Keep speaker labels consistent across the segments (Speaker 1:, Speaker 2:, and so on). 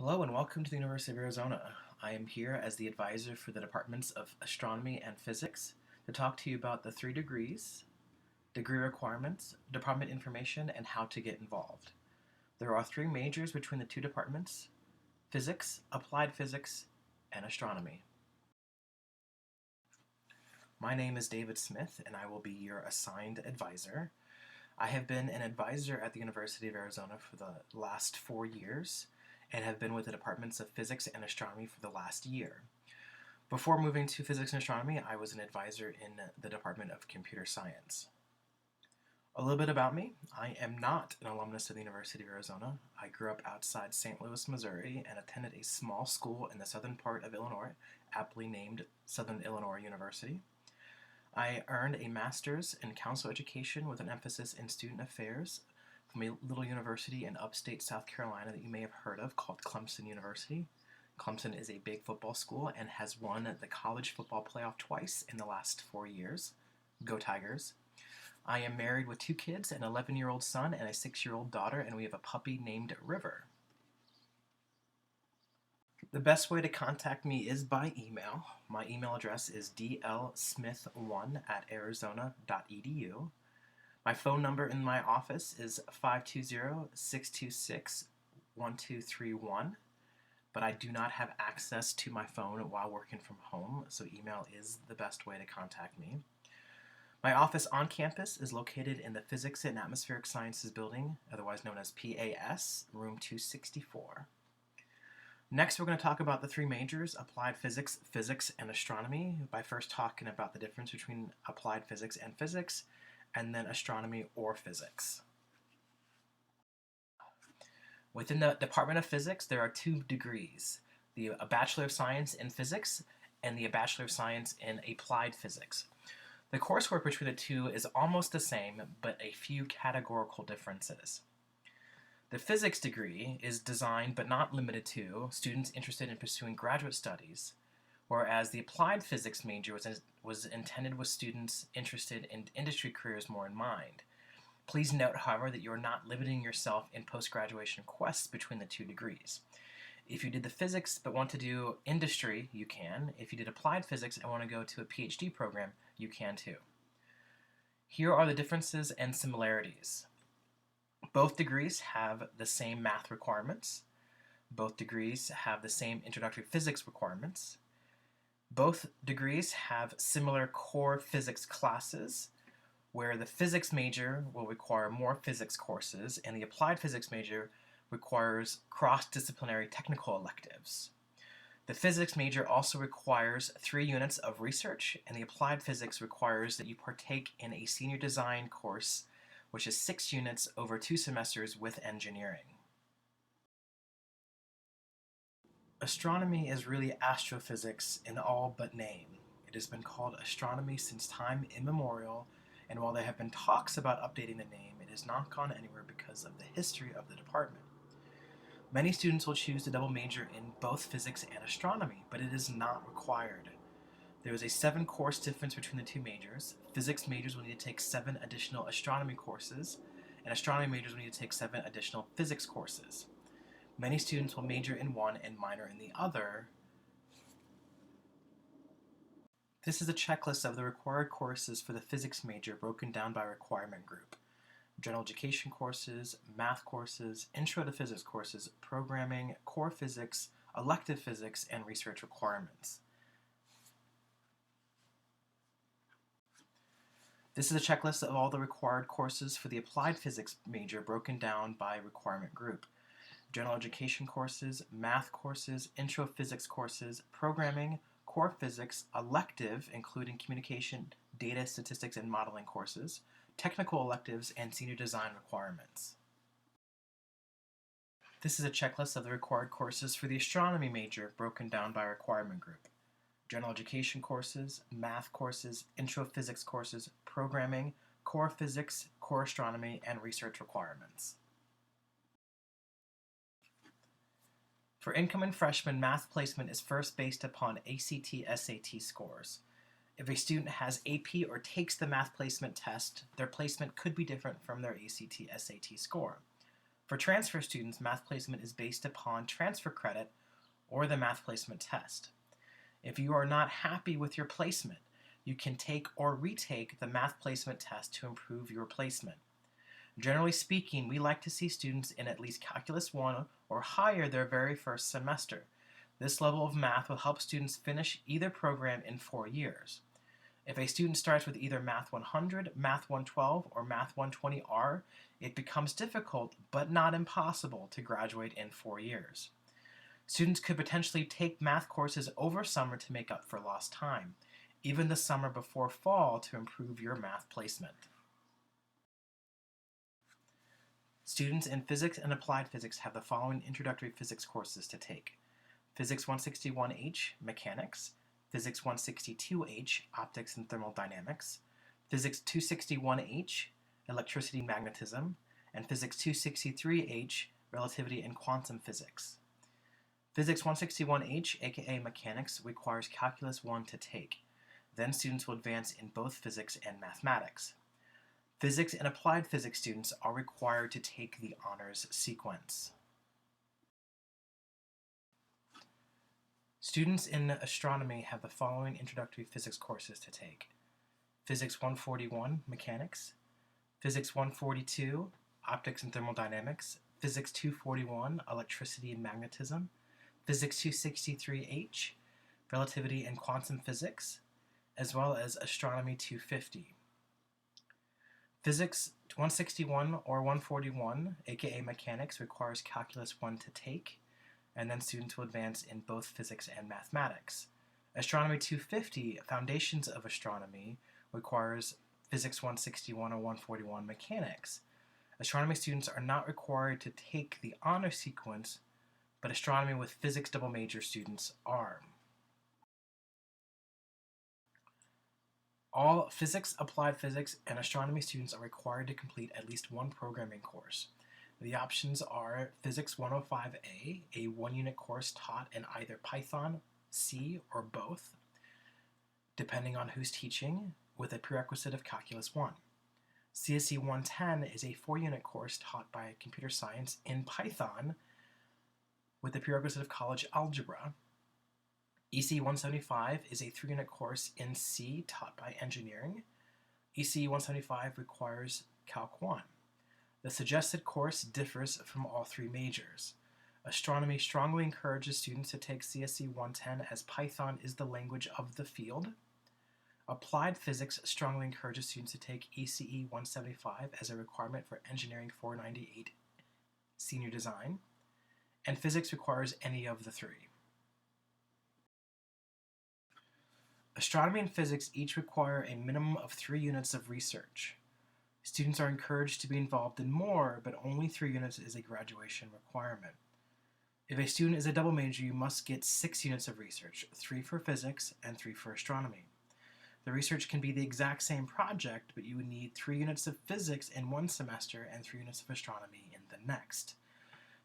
Speaker 1: Hello and welcome to the University of Arizona. I am here as the advisor for the Departments of Astronomy and Physics to talk to you about the 3 degrees, degree requirements, department information, and how to get involved. There are 3 majors between the 2 departments: physics, applied physics, and astronomy. My name is David Smith and I will be your assigned advisor. I have been an advisor at the University of Arizona for the last 4 years and have been with the Departments of Physics and Astronomy for the last year. Before moving to Physics and Astronomy, I was an advisor in the Department of Computer Science. A little bit about me. I am not an alumnus of the University of Arizona. I grew up outside St. Louis, Missouri, and attended a small school in the southern part of Illinois, aptly named Southern Illinois University. I earned a master's in counselor education with an emphasis in student affairs from a little university in upstate South Carolina that you may have heard of called Clemson University. Clemson is a big football school and has won the college football playoff twice in the last 4 years. Go Tigers. I am married with 2 kids, an 11-year-old son and a 6-year-old daughter, and we have a puppy named River. The best way to contact me is by email. My email address is dlsmith1@arizona.edu. My phone number in my office is 520-626-1231, but I do not have access to my phone while working from home, so email is the best way to contact me. My office on campus is located in the Physics and Atmospheric Sciences building, otherwise known as PAS, room 264. Next, we're going to talk about the 3 majors: applied physics, physics, and astronomy, by first talking about the difference between applied physics and physics, and then astronomy or physics. Within the Department of Physics, there are 2 degrees: a Bachelor of Science in Physics and the Bachelor of Science in Applied Physics. The coursework between the 2 is almost the same, but a few categorical differences. The physics degree is designed, but not limited to, students interested in pursuing graduate studies, whereas the applied physics major was intended with students interested in industry careers more in mind. Please note, however, that you are not limiting yourself in post-graduation quests between the 2 degrees. If you did the physics but want to do industry, you can. If you did applied physics and want to go to a PhD program, you can too. Here are the differences and similarities. Both degrees have the same math requirements. Both degrees have the same introductory physics requirements. Both degrees have similar core physics classes, where the physics major will require more physics courses and the applied physics major requires cross-disciplinary technical electives. The physics major also requires 3 units of research, and the applied physics requires that you partake in a senior design course, which is 6 units over 2 semesters with engineering. Astronomy is really astrophysics in all but name. It has been called astronomy since time immemorial, and while there have been talks about updating the name, it has not gone anywhere because of the history of the department. Many students will choose to double major in both physics and astronomy, but it is not required. There is a 7-course difference between the 2 majors. Physics majors will need to take 7 additional astronomy courses, and astronomy majors will need to take 7 additional physics courses. Many students will major in one and minor in the other. This is a checklist of the required courses for the physics major broken down by requirement group: general education courses, math courses, intro to physics courses, programming, core physics, elective physics, and research requirements. This is a checklist of all the required courses for the applied physics major broken down by requirement group: general education courses, math courses, intro physics courses, programming, core physics, elective, including communication, data, statistics, and modeling courses, technical electives, and senior design requirements. This is a checklist of the required courses for the astronomy major broken down by requirement group: general education courses, math courses, intro physics courses, programming, core physics, core astronomy, and research requirements. For incoming freshmen, math placement is first based upon ACT/SAT scores. If a student has AP or takes the math placement test, their placement could be different from their ACT/SAT score. For transfer students, math placement is based upon transfer credit or the math placement test. If you are not happy with your placement, you can take or retake the math placement test to improve your placement. Generally speaking, we like to see students in at least Calculus 1 or higher their very first semester. This level of math will help students finish either program in 4 years. If a student starts with either Math 100, Math 112, or Math 120R, it becomes difficult but not impossible to graduate in 4 years. Students could potentially take math courses over summer to make up for lost time, even the summer before fall to improve your math placement. Students in physics and applied physics have the following introductory physics courses to take: Physics 161H, Mechanics; Physics 162H, Optics and Thermodynamics; Physics 261H, Electricity Magnetism; and Physics 263H, Relativity and Quantum Physics. Physics 161H, aka Mechanics, requires Calculus 1 to take. Then students will advance in both physics and mathematics. Physics and applied physics students are required to take the honors sequence. Students in astronomy have the following introductory physics courses to take: Physics 141, Mechanics; Physics 142, Optics and Thermodynamics; Physics 241, Electricity and Magnetism; Physics 263H, Relativity and Quantum Physics, as well as Astronomy 250. Physics 161 or 141, aka Mechanics, requires Calculus 1 to take, and then students will advance in both physics and mathematics. Astronomy 250, Foundations of Astronomy, requires Physics 161 or 141 Mechanics. Astronomy students are not required to take the honor sequence, but astronomy with physics double major students are. All physics, applied physics, and astronomy students are required to complete at least one programming course. The options are Physics 105A, a one-unit course taught in either Python, C, or both, depending on who's teaching, with a prerequisite of Calculus 1. CSE 110 is a 4-unit course taught by computer science in Python, with the prerequisite of college algebra. EC 175 is a 3-unit course in C taught by engineering. EC 175 requires Calc 1. The suggested course differs from all 3 majors. Astronomy strongly encourages students to take CSE 110 as Python is the language of the field. Applied physics strongly encourages students to take ECE 175 as a requirement for Engineering 498 Senior Design. And physics requires any of the 3. Astronomy and physics each require a minimum of 3 units of research. Students are encouraged to be involved in more, but only 3 units is a graduation requirement. If a student is a double major, you must get 6 units of research, 3 for physics and 3 for astronomy. The research can be the exact same project, but you would need 3 units of physics in one semester and 3 units of astronomy in the next.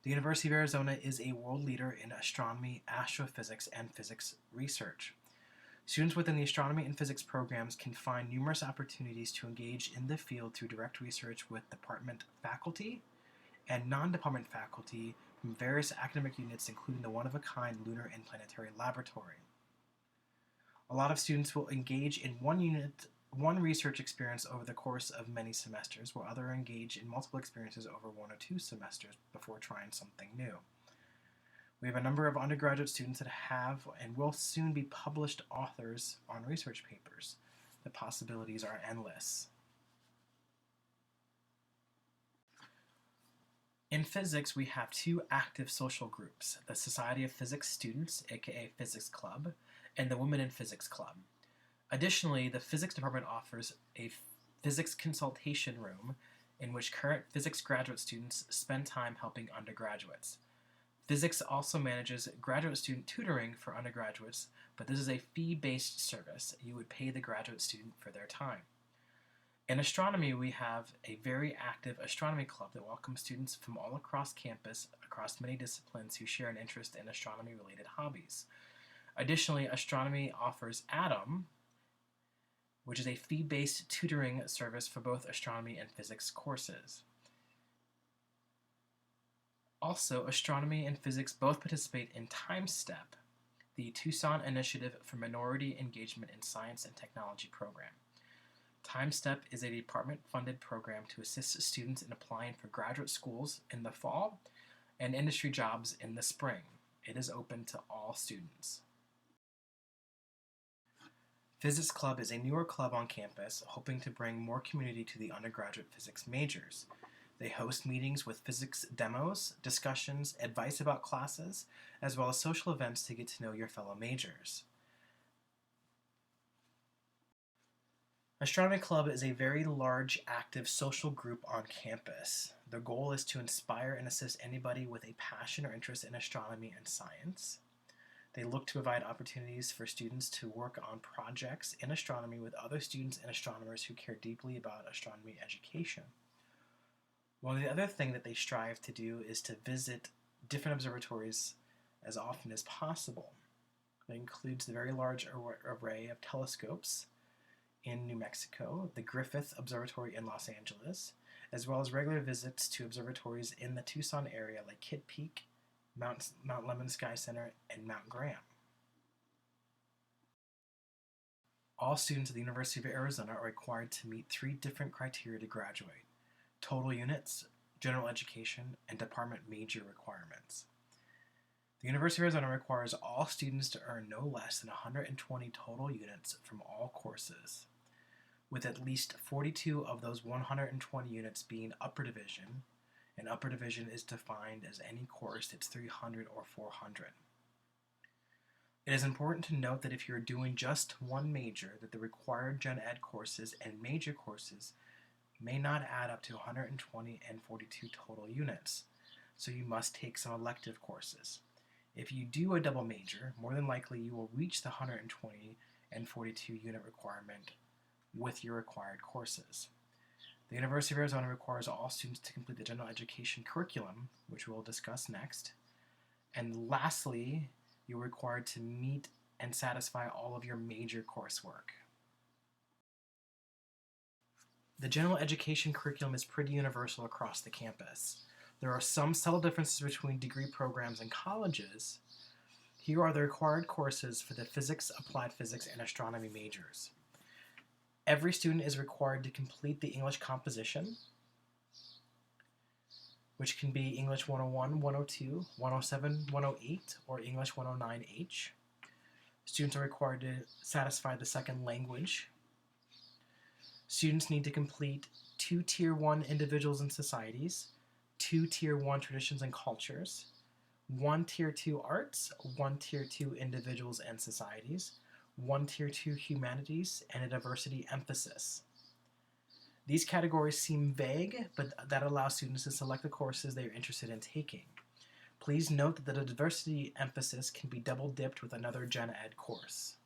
Speaker 1: The University of Arizona is a world leader in astronomy, astrophysics, and physics research. Students within the astronomy and physics programs can find numerous opportunities to engage in the field through direct research with department faculty and non-department faculty from various academic units, including the one-of-a-kind Lunar and Planetary Laboratory. A lot of students will engage in one research experience over the course of many semesters, while others engage in multiple experiences over 1 or 2 semesters before trying something new. We have a number of undergraduate students that have and will soon be published authors on research papers. The possibilities are endless. In physics, we have 2 active social groups, the Society of Physics Students, aka Physics Club, and the Women in Physics Club. Additionally, the physics department offers a physics consultation room in which current physics graduate students spend time helping undergraduates. Physics also manages graduate student tutoring for undergraduates, but this is a fee-based service. You would pay the graduate student for their time. In astronomy, we have a very active astronomy club that welcomes students from all across campus, across many disciplines who share an interest in astronomy-related hobbies. Additionally, astronomy offers ATOM, which is a fee-based tutoring service for both astronomy and physics courses. Also, astronomy and physics both participate in TimeSTEP, the Tucson Initiative for Minority Engagement in Science and Technology program. TimeSTEP is a department-funded program to assist students in applying for graduate schools in the fall and industry jobs in the spring. It is open to all students. Physics Club is a newer club on campus hoping to bring more community to the undergraduate physics majors. They host meetings with physics demos, discussions, advice about classes, as well as social events to get to know your fellow majors. Astronomy Club is a very large, active social group on campus. Their goal is to inspire and assist anybody with a passion or interest in astronomy and science. They look to provide opportunities for students to work on projects in astronomy with other students and astronomers who care deeply about astronomy education. One of the other things that they strive to do is to visit different observatories as often as possible. It includes the very large array of telescopes in New Mexico, the Griffith Observatory in Los Angeles, as well as regular visits to observatories in the Tucson area like Kitt Peak, Mount Lemmon Sky Center, and Mount Graham. All students at the University of Arizona are required to meet 3 different criteria to graduate: total units, general education, and department major requirements. The University of Arizona requires all students to earn no less than 120 total units from all courses, with at least 42 of those 120 units being upper division, and upper division is defined as any course that's 300 or 400. It is important to note that if you're doing just one major, that the required gen ed courses and major courses may not add up to 120 and 42 total units, so you must take some elective courses. If you do a double major, more than likely you will reach the 120 and 42 unit requirement with your required courses. The University of Arizona requires all students to complete the general education curriculum, which we'll discuss next. And lastly, you're required to meet and satisfy all of your major coursework. The general education curriculum is pretty universal across the campus. There are some subtle differences between degree programs and colleges. Here are the required courses for the physics, applied physics, and astronomy majors. Every student is required to complete the English composition, which can be English 101, 102, 107, 108, or English 109H. Students are required to satisfy the second language. Students need to complete 2 Tier 1 individuals and societies, 2 Tier 1 traditions and cultures, 1 Tier 2 arts, 1 Tier 2 individuals and societies, 1 Tier 2 humanities, and a diversity emphasis. These categories seem vague, but that allows students to select the courses they are interested in taking. Please note that the diversity emphasis can be double-dipped with another gen ed course.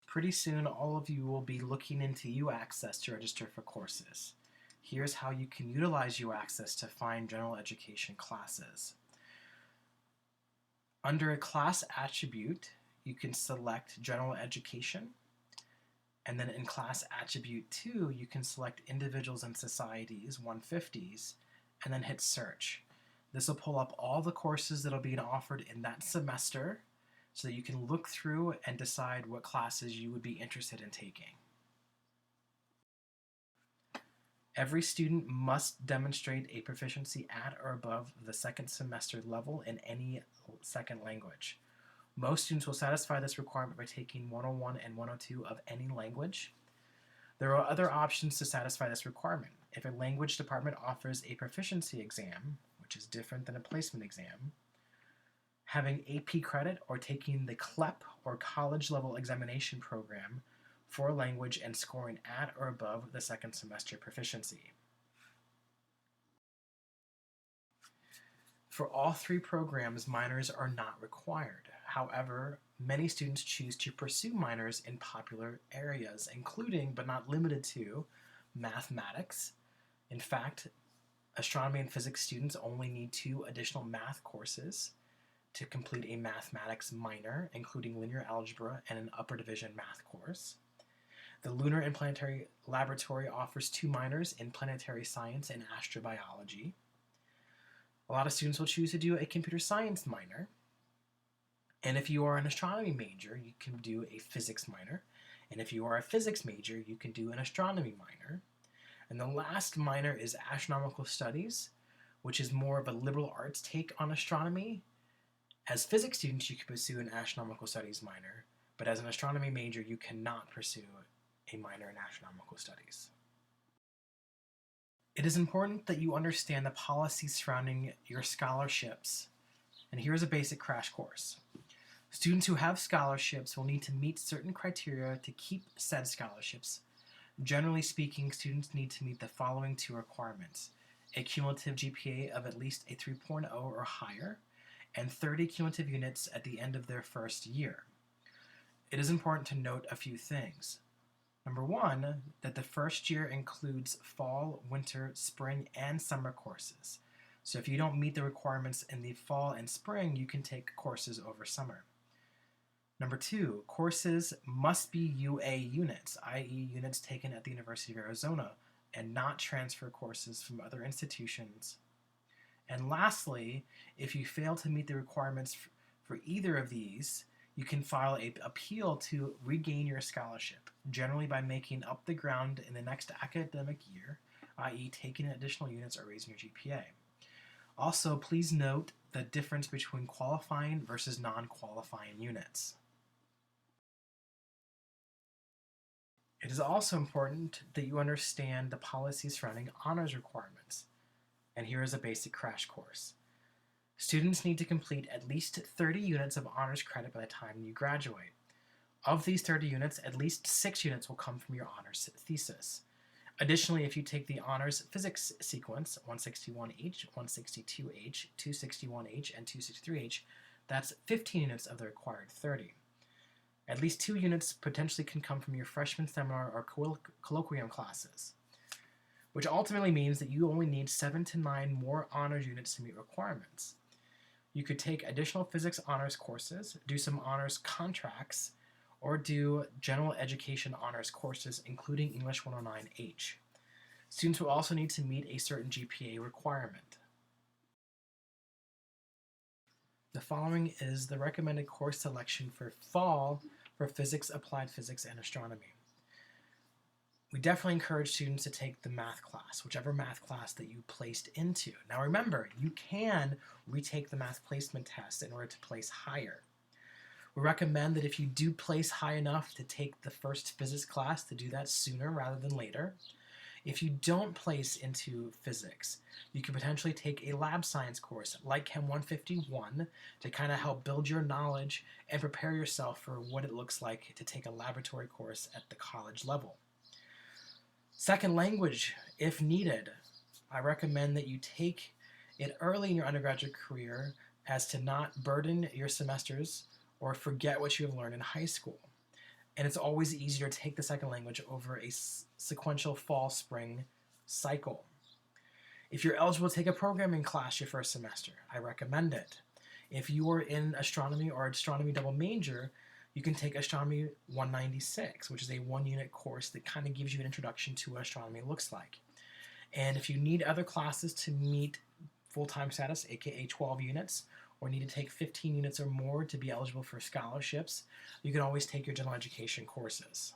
Speaker 1: Pretty soon, all of you will be looking into UAccess to register for courses. Here's how you can utilize UAccess to find general education classes. Under a class attribute, you can select General Education, and then in Class Attribute 2, you can select Individuals and Societies, 150s, and then hit Search. This will pull up all the courses that are being offered in that semester so that you can look through and decide what classes you would be interested in taking. Every student must demonstrate a proficiency at or above the second semester level in any second language. Most students will satisfy this requirement by taking 101 and 102 of any language. There are other options to satisfy this requirement. If a language department offers a proficiency exam, which is different than a placement exam, having AP credit or taking the CLEP or college level examination program for a language and scoring at or above the second semester proficiency. For all 3 programs, minors are not required. However, many students choose to pursue minors in popular areas, including, but not limited to, mathematics. In fact, astronomy and physics students only need 2 additional math courses to complete a mathematics minor, including linear algebra and an upper division math course. The Lunar and Planetary Laboratory offers 2 minors in planetary science and astrobiology. A lot of students will choose to do a computer science minor. And if you are an astronomy major, you can do a physics minor. And if you are a physics major, you can do an astronomy minor. And the last minor is astronomical studies, which is more of a liberal arts take on astronomy. As physics students, you can pursue an astronomical studies minor, but as an astronomy major, you cannot pursue a minor in astronomical studies. It is important that you understand the policies surrounding your scholarships, and here's a basic crash course. Students who have scholarships will need to meet certain criteria to keep said scholarships. Generally speaking, students need to meet the following two requirements: a cumulative GPA of at least a 3.0 or higher, and 30 cumulative units at the end of their first year. It is important to note a few things. Number one, that the first year includes fall, winter, spring, and summer courses. So if you don't meet the requirements in the fall and spring, you can take courses over summer. Number two, courses must be UA units, i.e. units taken at the University of Arizona, and not transfer courses from other institutions. And lastly, if you fail to meet the requirements for either of these, you can file an appeal to regain your scholarship, generally by making up the ground in the next academic year, i.e. taking additional units or raising your GPA. Also, please note the difference between qualifying versus non-qualifying units. It is also important that you understand the policies surrounding honors requirements. And here is a basic crash course. Students need to complete at least 30 units of honors credit by the time you graduate. Of these 30 units, at least 6 units will come from your honors thesis. Additionally, if you take the honors physics sequence, 161H, 162H, 261H, and 263H, that's 15 units of the required 30. At least 2 units potentially can come from your freshman seminar or colloquium classes, which ultimately means that you only need 7 to 9 more honors units to meet requirements. You could take additional physics honors courses, do some honors contracts, or do general education honors courses, including English 109H. Students will also need to meet a certain GPA requirement. The following is the recommended course selection for fall for physics, applied physics, and astronomy. We definitely encourage students to take the math class, whichever math class that you placed into. Now remember, you can retake the math placement test in order to place higher. We recommend that if you do place high enough to take the first physics class, to do that sooner rather than later. If you don't place into physics, you could potentially take a lab science course like Chem 151 to kind of help build your knowledge and prepare yourself for what it looks like to take a laboratory course at the college level. Second language, if needed, I recommend that you take it early in your undergraduate career as to not burden your semesters or forget what you have learned in high school. And it's always easier to take the second language over a sequential fall-spring cycle. If you're eligible to take a programming class your first semester, I recommend it. If you are in astronomy or astronomy double major, you can take Astronomy 196, which is a 1-unit course that kind of gives you an introduction to what astronomy looks like. And if you need other classes to meet full-time status, aka 12 units, or need to take 15 units or more to be eligible for scholarships, you can always take your general education courses.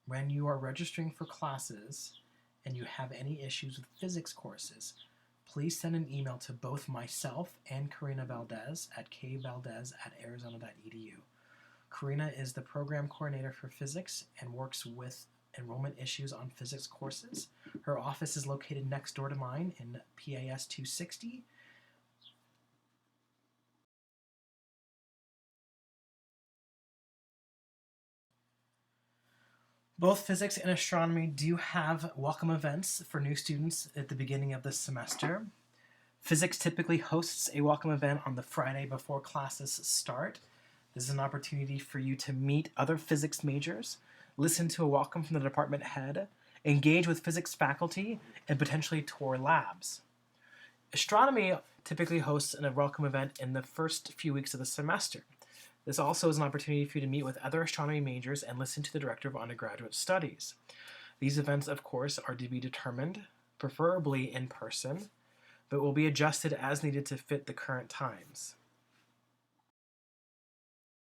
Speaker 1: When you are registering for classes and you have any issues with physics courses, please send an email to both myself and Karina Valdez at kvaldez@arizona.edu. Karina is the program coordinator for physics and works with enrollment issues on physics courses. Her office is located next door to mine in PAS 260. Both physics and astronomy do have welcome events for new students at the beginning of the semester. Physics typically hosts a welcome event on the Friday before classes start. This is an opportunity for you to meet other physics majors, listen to a welcome from the department head, engage with physics faculty, and potentially tour labs. Astronomy typically hosts a welcome event in the first few weeks of the semester. This also is an opportunity for you to meet with other astronomy majors and listen to the director of undergraduate studies. These events, of course, are to be determined preferably in person, but will be adjusted as needed to fit the current times.